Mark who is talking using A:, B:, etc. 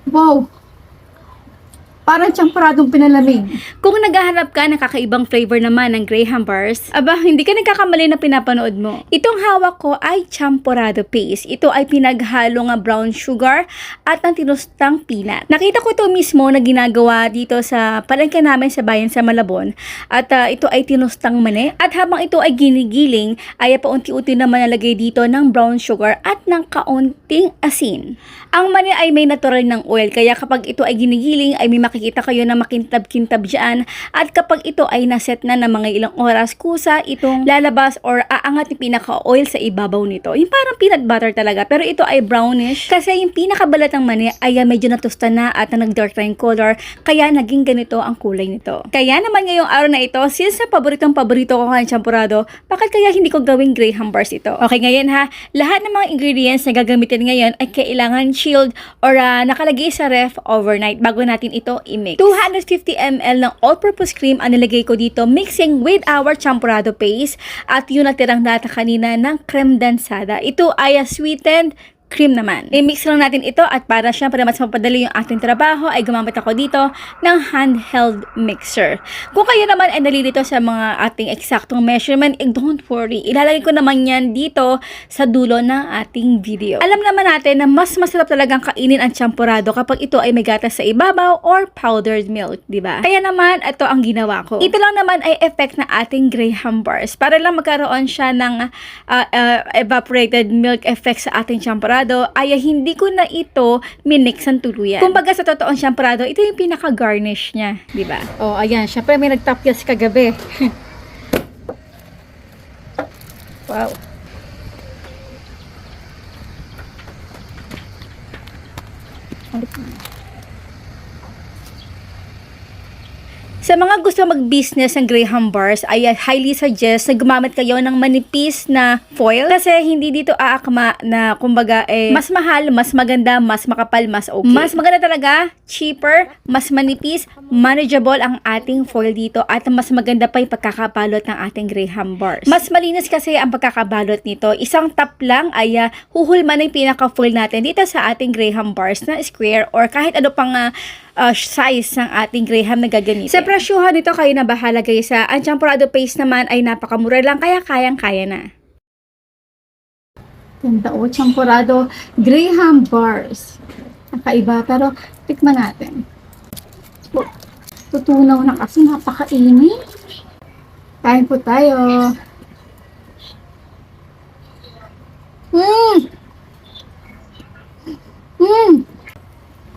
A: Wow! Parang champoradong pinalamig.
B: Kung naghahanap ka ng kakaibang flavor naman ng Graham bars, aba, hindi ka nagkakamali na pinapanood mo. Itong hawak ko ay champorado paste. Ito ay pinaghalo nga brown sugar at ang tinustang peanut. Nakita ko ito mismo na ginagawa dito sa palengke namin sa bayan sa Malabon. At ito ay tinustang mani. At habang ito ay ginigiling, ay paunti-unti naman nalagay dito ng brown sugar at ng kaunting asin. Ang mani ay may natural ng oil, kaya kapag ito ay ginigiling, ay may makikita kayo na makintab-kintab dyan. At kapag ito ay naset na ng mga ilang oras, kusa itong lalabas or aangat yung pinaka-oil sa ibabaw nito. Yung parang peanut butter talaga, pero ito ay brownish. Kasi yung pinakabalat ng mani ay medyo natusta na at nag-dark na yung color, kaya naging ganito ang kulay nito. Kaya naman ngayong araw na ito, since na paborito ko ng champurado, bakit kaya hindi ko gawing Graham bars ito? Okay, ngayon ha, lahat ng mga ingredients na gagamitin ngayon ay kailangan chilled or nakalagay sa ref overnight bago natin ito i-mix. 250 ml ng all-purpose cream ang nilagay ko dito, mixing with our champurado paste at yung natirang data kanina ng creme dansada. Ito ay sweetened cream naman. I-mix lang natin ito at para syempre mas mapadali yung ating trabaho ay gumamit ako dito ng handheld mixer. Kung kayo naman ay nalilito sa mga ating eksaktong measurement, don't worry. Ilalagay ko naman yan dito sa dulo ng ating video. Alam naman natin na mas masarap talagang kainin ang champurado kapag ito ay may gatas sa ibabaw or powdered milk, di ba? Kaya naman, ito ang ginawa ko. Ito lang naman ay effect na ating Graham bars. Para lang magkaroon siya ng evaporated milk effect sa ating champurado, ay hindi ko na ito minixan tuluyan. Kumbaga sa totoong champurado, ito yung pinaka-garnish niya, di ba?
A: Oh, ayan. Syempre may nagtapyas kagabi. Wow.
B: Sa mga gusto mag-business ng Graham bars, ay highly suggest na gumamit kayo ng manipis na foil kasi hindi dito aakma na kumbaga mas mahal, mas maganda, mas makapal, mas okay. Mas maganda talaga, cheaper, mas manipis, manageable ang ating foil dito at mas maganda pa yung pagkakabalot ng ating Graham bars. Mas malinis kasi ang pagkakabalot nito. Isang tap lang ay huhulman yung pinaka-foil natin dito sa ating Graham bars na square or kahit ano pang size ng ating Graham na gagamitin. Sa presyuhan nito, kayo na bahala guys. Ang champurado paste naman ay napakamura lang kaya kayang-kaya na.
A: Ganda o, champurado Graham bars. Nakaiba, pero tikman natin. Tutunaw na kasi napakainit. Kain po tayo.